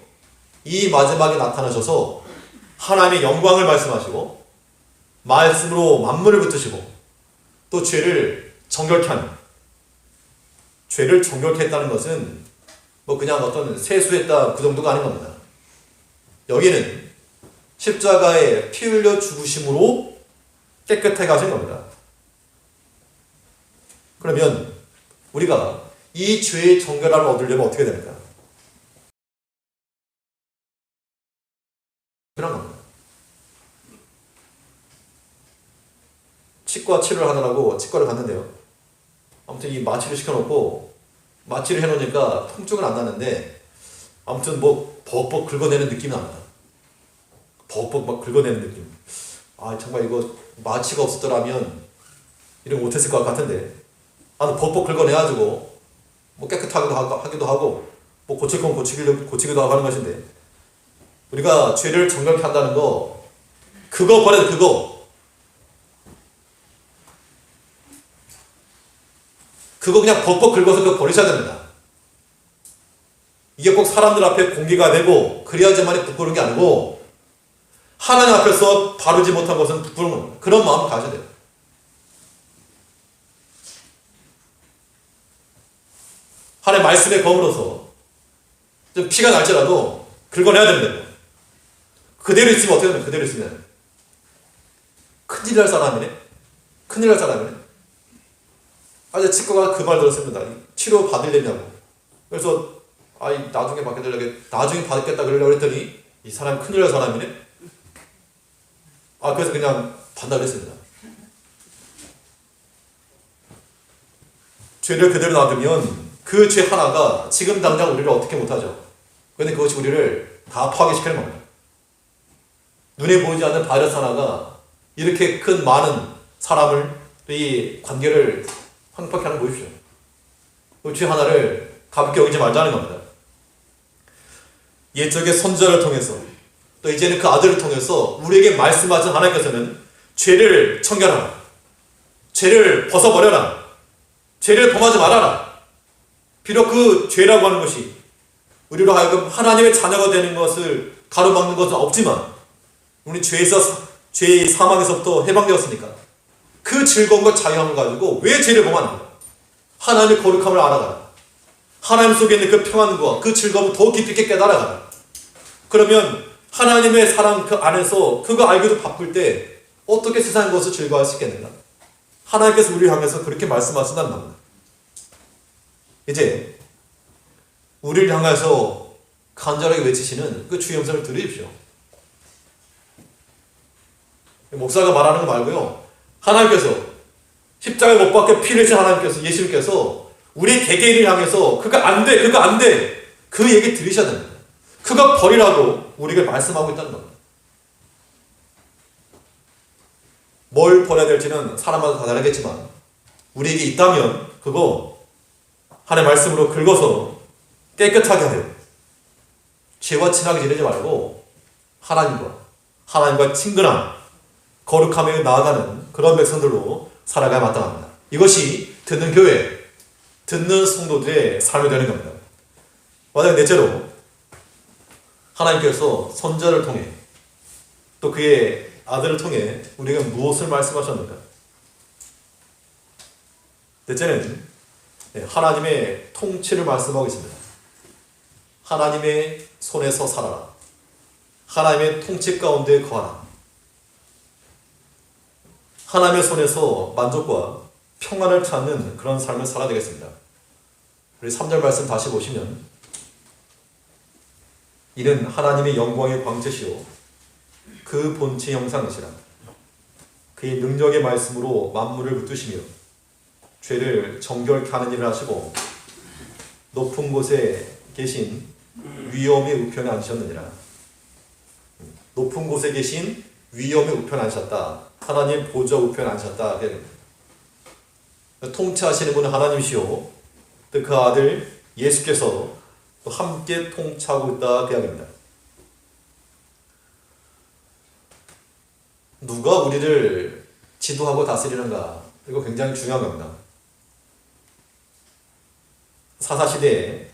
이 마지막에 나타나셔서 하나님의 영광을 말씀하시고 말씀으로 만물을 붙드시고 또 죄를 정결케 하는, 죄를 정결케 했다는 것은 뭐 그냥 어떤 세수했다 그 정도가 아닌 겁니다. 여기는 십자가에 피 흘려 죽으심으로 깨끗하게 하신 겁니다. 그러면 우리가 이 죄의 정결함을 얻으려면 어떻게 됩니까? 그런 겁니다. 치과 치료를 하느라고 치과를 갔는데요. 아무튼 이 마취를 시켜놓고 마취를 해놓으니까 통증은 안 나는데 아무튼 뭐 벅벅 긁어내는 느낌이 납니다. 벅벅 막 긁어내는 느낌. 아 정말 이거 마취가 없었더라면 이런 거 못했을 것 같은데, 벅벅 긁어내가지고 뭐 깨끗하기도 하고 뭐 고칠 건 고치기도 하고 하는 것인데, 우리가 죄를 정결케 한다는 거, 그거 버려야 돼. 그거 그냥 벅벅 긁어서 그거 버리셔야 됩니다. 이게 꼭 사람들 앞에 공개가 되고 그래야지만이 부끄러운 게 아니고, 하나님 앞에서 바르지 못한 것은 부끄러운 겁니다. 그런 마음을 가져야 돼요. 하나님 말씀에 거물어서 좀 피가 날지라도 긁어내야 됩니다. 그대로 있으면 어떻게 됩니까? 그대로 있으면 큰일 날 사람이네. 이제 치과가 그 말 들었습니다. 치료 받으려냐고. 그래서 나중에 받겠다 그러려고 했더니 이 사람이 큰일 날 사람이네. 그래서 그냥 반달을 했습니다. 죄를 그대로 놔두면 그 죄 하나가 지금 당장 우리를 어떻게 못하죠. 그런데 그것이 우리를 다 파괴시키는 겁니다. 눈에 보이지 않는 바이러스 하나가 이렇게 큰 많은 사람을, 이 관계를 황폐하게 하는 거 보십시오. 그 죄 하나를 가볍게 여기지 말자는 겁니다. 옛적의 선지자를 통해서 또 이제는 그 아들을 통해서 우리에게 말씀하신 하나님께서는 죄를 청결하라, 죄를 벗어버려라, 죄를 범하지 말아라. 비록 그 죄라고 하는 것이 우리로 하여금 하나님의 자녀가 되는 것을 가로막는 것은 없지만, 우리 죄의 사망에서부터 해방되었으니까 그 즐거움과 자유함을 가지고 왜 죄를 범하는가? 하나님의 거룩함을 알아가라. 하나님 속에 있는 그 평안과 그 즐거움을 더 깊이 있게 깨달아가라. 그러면 하나님의 사랑 그 안에서 그거 알기도 바쁠 때 어떻게 세상의 것을 즐거워할 수 있겠는가? 하나님께서 우리를 향해서 그렇게 말씀하신다는 겁니다. 이제 우리를 향해서 간절하게 외치시는 그 주의 음성을 들으십시오. 목사가 말하는 거 말고요, 하나님께서 십자가에 못 박혀 피를 흘리신 하나님께서, 예수님께서 우리 개개인을 향해서 그거 안 돼 그 얘기 들으셔야 됩니다. 그거 버리라고 우리에게 말씀하고 있다는 겁니다. 뭘 버려야 될지는 사람마다 다 다르겠지만 우리에게 있다면 그거 하나님의 말씀으로 긁어서 깨끗하게 하여 죄와 친하게 지내지 말고 하나님과 친근한 거룩함에 나아가는 그런 백성들로 살아가야 마땅합니다. 이것이 듣는 교회, 듣는 성도들의 삶이 되는 겁니다. 만약 넷째로, 하나님께서 선지자를 통해 또 그의 아들을 통해 우리에게 무엇을 말씀하셨는가? 넷째는 하나님의 통치를 말씀하고 있습니다. 하나님의 손에서 살아라. 하나님의 통치 가운데 거하라. 하나님의 손에서 만족과 평안을 찾는 그런 삶을 살아야 되겠습니다. 우리 3절 말씀 다시 보시면, 이는 하나님의 영광의 광채시요 그 본체 형상이시라. 그의 능력의 말씀으로 만물을 붙드시며 죄를 정결케 하는 일을 하시고 높은 곳에 계신 위엄의 우편에 앉으셨느니라. 높은 곳에 계신 위엄의 우편에 앉으셨다. 하나님 보좌 우편에 앉으셨다. 통치하시는 분은 하나님이시오. 또 그 아들 예수께서 또 함께 통치하고 있다. 그 이야기입니다. 누가 우리를 지도하고 다스리는가? 이거 굉장히 중요한 겁니다. 사사시대의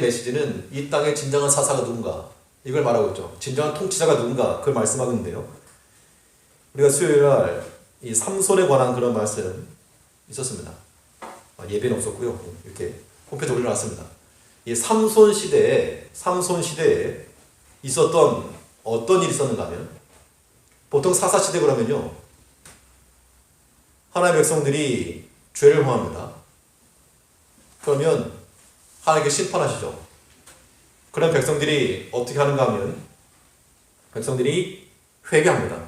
메시지는 이 땅의 진정한 사사가 누군가 이걸 말하고 있죠. 진정한 통치자가 누군가 그걸 말씀하고 있는데요. 우리가 수요일날 이 삼손에 관한 그런 말씀 있었습니다. 예배는 없었고요. 이렇게 홈페이지에 올려놨습니다. 이 삼손 시대에 있었던 어떤 일이 있었는가 하면 보통 사사시대 그러면요. 하나님의 백성들이 죄를 범합니다. 그러면 하나님께 심판하시죠. 그런 백성들이 어떻게 하는가 하면 백성들이 회개합니다.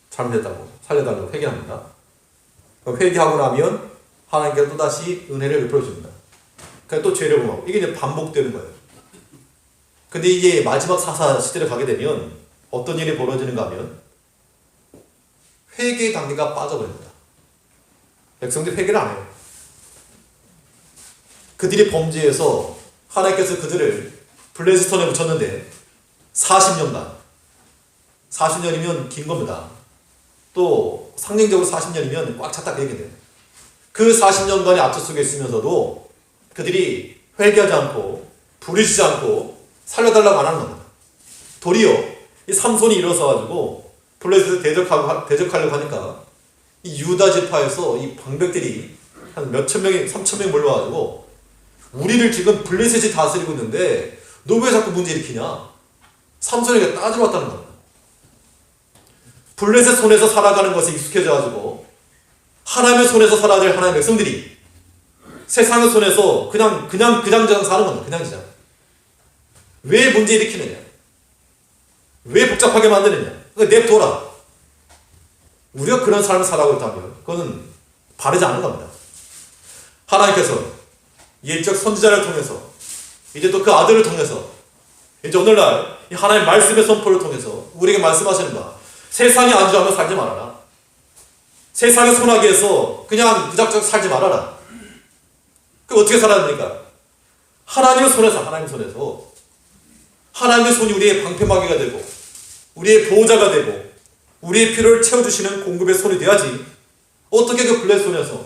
잘못했다고 살려달라고 회개합니다. 그럼 회개하고 나면 하나님께서 또다시 은혜를 베풀어 줍니다. 그러니까 또 죄를 범하고 이게 이제 반복되는 거예요. 근데 이게 마지막 사사 시대를 가게 되면 어떤 일이 벌어지는가 하면 회개의 단계가 빠져버립니다. 백성들이 회개를 안 해요. 그들이 범죄해서 하나님께서 그들을 블레스톤에 묻혔는데 40년이면 긴 겁니다. 또 상징적으로 40년이면 꽉 찼다 그 얘기네요. 그 40년간의 압제 속에 있으면서도 그들이 회개하지 않고 부르짖지 않고 살려달라고 안 하는 겁니다. 도리어 이 삼손이 일어서가지고 블레셋을 대적하려고 하니까 이 유다 지파에서 이 방백들이 한 몇천 명이 3천 명 몰려와가지고 우리를 지금 블레셋이 다스리고 있는데 너 왜 자꾸 문제 일으키냐? 삼손에게 따지러 왔다는 겁니다. 블레셋 손에서 살아가는 것에 익숙해져가지고 하나님의 손에서 살아야 될 하나님의 백성들이 세상의 손에서 그냥 그장저장 사는 겁니다. 그냥저장. 왜 문제 일으키느냐? 왜 복잡하게 만드느냐? 냅둬라. 우리가 그런 삶을 살아가고 있다면 그거는 바르지 않은 겁니다. 하나님께서 예적 선지자를 통해서 이제 또 그 아들을 통해서 이제 오늘날 이 하나님 말씀의 선포를 통해서 우리에게 말씀하시는 바 세상에 안주하며 살지 말아라. 세상의 소나기에서 그냥 무작정 살지 말아라. 그 어떻게 살아야 됩니까? 하나님의 손에서 하나님의 손이 우리의 방패막이가 되고 우리의 보호자가 되고 우리의 필요를 채워주시는 공급의 손이 돼야지 어떻게 그 블레셋 손에서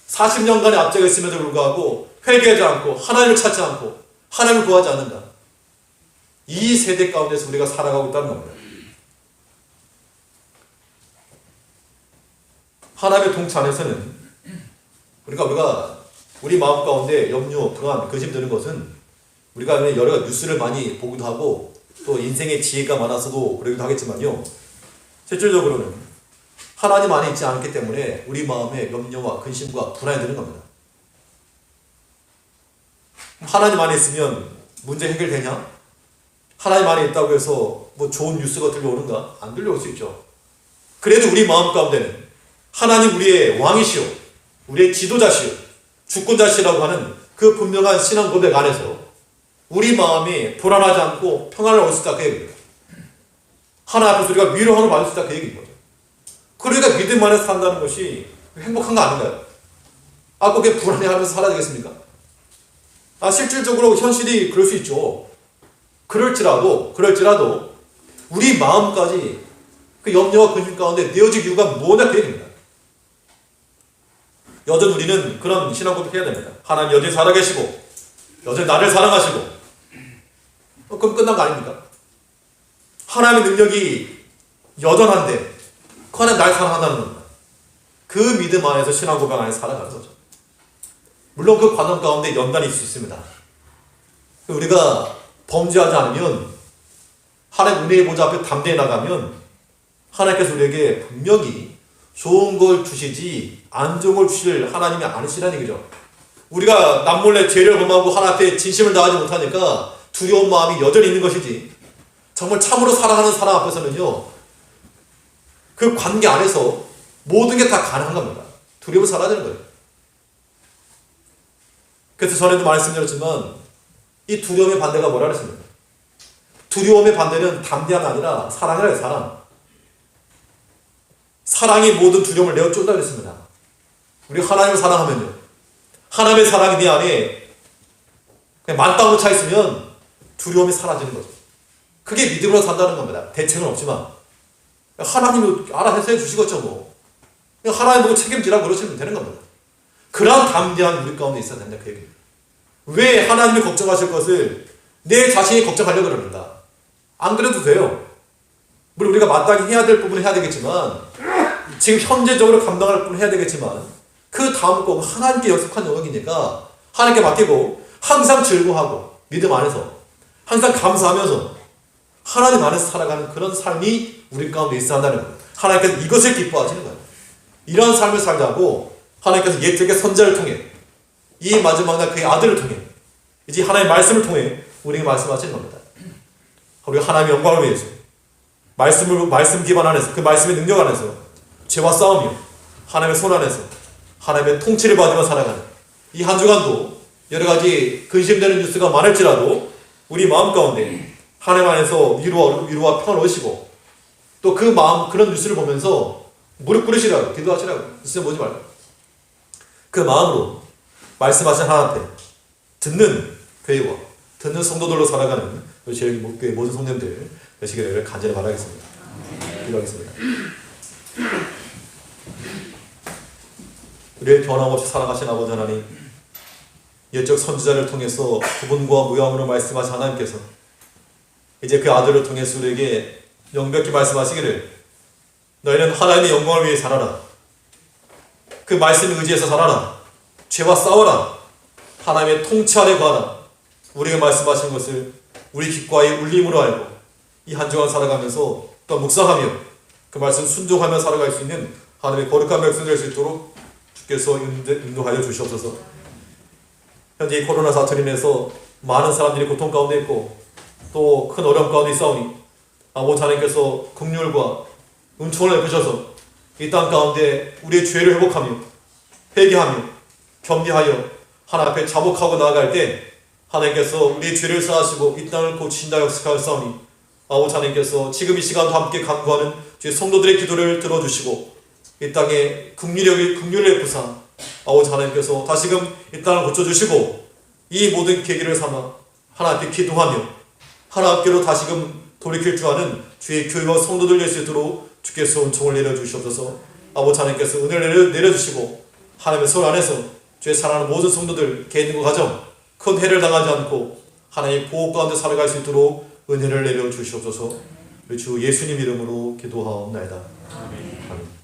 40년간의 압제가 있음에도 불구하고 회개하지 않고 하나님을 찾지 않고 하나님을 구하지 않는다. 이 세대 가운데서 우리가 살아가고 있다는 겁니다. 하나님의 통치 안에서는 우리가 우리 마음 가운데 염려, 불안, 근심 드는 것은 우리가 여러 뉴스를 많이 보기도 하고 또 인생의 지혜가 많아서도 그러기도 하겠지만요. 실질적으로는 하나님 안에 있지 않기 때문에 우리 마음에 염려와 근심과 불안이 드는 겁니다. 하나님 안에 있으면 문제 해결되냐? 하나님 안에 있다고 해서 뭐 좋은 뉴스가 들려오는가? 안 들려올 수 있죠. 그래도 우리 마음 가운데는 하나님 우리의 왕이시오, 우리의 지도자시오, 주권자시라고 하는 그 분명한 신앙 고백 안에서 우리 마음이 불안하지 않고 평안을 얻을 수 있다 그 얘기입니다. 하나님 앞에서 우리가 위로함을 받을 수 있다 그 얘기인 거죠. 그러니까 믿음 안에 산다는 것이 행복한 거 아닌가요? 꼭 그게 불안해하면서 살아야 되겠습니까? 실질적으로 현실이 그럴 수 있죠. 그럴지라도 우리 마음까지 그 염려와 근심 가운데 내어질 이유가 뭐냐 그 얘기입니다. 여전히 우리는 그런 신앙 고백해야 됩니다. 하나님 여전히 살아계시고 여전히 나를 사랑하시고 그럼 끝난 거 아닙니까? 하나님의 능력이 여전한데 그 하나님 날 사랑한다는 겁니다. 그 믿음 안에서 신앙 고백 안에 살아가는 거죠. 물론 그 관원 가운데 연단이 있을 수 있습니다. 우리가 범죄하지 않으면 하나님 은혜의 보좌 앞에 담대히 나가면 하나님께서 우리에게 분명히 좋은 걸 주시지 안 좋은 걸 주실 하나님이 아니시라는 얘기죠. 우리가 남몰래 죄를 범하고 하나님 앞에 진심을 다하지 못하니까 두려운 마음이 여전히 있는 것이지 정말 참으로 사랑하는 사람 앞에서는요 그 관계 안에서 모든 게 다 가능한 겁니다. 두려움을 살아야 되는 거예요. 그래서 전에도 말씀드렸지만 이 두려움의 반대가 뭐라 그랬습니까? 두려움의 반대는 담대함이 아니라 사랑이라 사랑. 사랑이 모든 두려움을 내어 쫓다 그랬습니다. 우리 하나님을 사랑하면요, 하나님의 사랑이 내 안에 그냥 만땅으로 차 있으면 두려움이 사라지는 거죠. 그게 믿음으로 산다는 겁니다. 대책은 없지만 하나님이 알아서 해주시겠죠 뭐. 하나님 보고 책임지라고 그러시면 되는 겁니다. 그러한 담대한 우리 가운데 있어야 된다 그 얘기입니다. 왜 하나님이 걱정하실 것을 내 자신이 걱정하려고 그러는가? 안 그래도 돼요. 물론 우리가 마땅히 해야 될 부분은 해야 되겠지만, 지금 현재적으로 감당할 부분은 해야 되겠지만, 그 다음 거 하나님께 약속한 영역이니까 하나님께 맡기고 항상 즐거워하고 믿음 안에서 항상 감사하면서 하나님 안에서 살아가는 그런 삶이 우리 가운데 있어야 한다는 거예요. 하나님께서 이것을 기뻐하시는 거예요. 이런 삶을 살자고 하나님께서 옛적의 선자를 통해, 이 마지막 날 그의 아들을 통해, 이제 하나님의 말씀을 통해 우리에게 말씀하시는 겁니다. 우리 하나님의 영광을 위해서 말씀 기반 안에서, 그 말씀의 능력 안에서 죄와 싸우며 하나님의 손 안에서 하나님의 통치를 받으며 살아가는 이 한 주간도 여러 가지 근심되는 뉴스가 많을지라도 우리 마음 가운데 하나님 안에서 위로와 평안을 얻으시고, 또 그 마음, 그런 뉴스를 보면서 무릎 꿇으시라고, 기도하시라고, 뉴스에 보지 말고 그 마음으로 말씀하신 하나님 앞에 듣는 교회와 듣는 성도들로 살아가는 저희 교회 모든 성도님들 되시기를 간절히 바라겠습니다. 기도하겠습니다. 우리의 변함없이 살아가신 아버지 하나님, 옛적 선지자를 통해서 구분과 무양으로 말씀하신 하나님께서 이제 그 아들을 통해서 우리에게 명백히 말씀하시기를, 너희는 하나님의 영광을 위해 살아라, 그 말씀에 의지해서 살아라, 죄와 싸워라, 하나님의 통치 아래 거하라. 우리에게 말씀하신 것을 우리 귓가의 울림으로 알고 이 한 주간 살아가면서 또 묵상하며 그 말씀 순종하며 살아갈 수 있는 하나님의 거룩한 백성 될 수 있도록 주께서 인도하여 주시옵소서. 현재 이 코로나 사태로 인해서 많은 사람들이 고통 가운데 있고 또 큰 어려움 가운데 있사오니 아버지 하나님께서 긍휼과 은총을 베푸셔서 이 땅 가운데 우리의 죄를 회복하며 회개하며 겸비하여 하나님 앞에 자복하고 나아갈 때 하나님께서 우리의 죄를 사하시고 이 땅을 고치신다 역사하였사오니 아버지 하나님께서 지금 이 시간도 함께 간구하는 주의 성도들의 기도를 들어주시고 이 땅에 긍휼을 베푸사 아버지 하나님께서 다시금 이 땅을 고쳐주시고 이 모든 계기를 삼아 하나님께 기도하며 하나님께로 다시금 돌이킬 줄 아는 주의 교회와 성도들 될 수 있도록 주께서 은총을 내려주시옵소서. 아버지 하나님께서 은혜를 내려주시고 하나님의 손 안에서 주의 사랑하는 모든 성도들 개인과 가정 큰 해를 당하지 않고 하나님의 보호 가운데 살아갈 수 있도록 은혜를 내려주시옵소서. 우리 주 예수님 이름으로 기도하옵나이다. 아멘.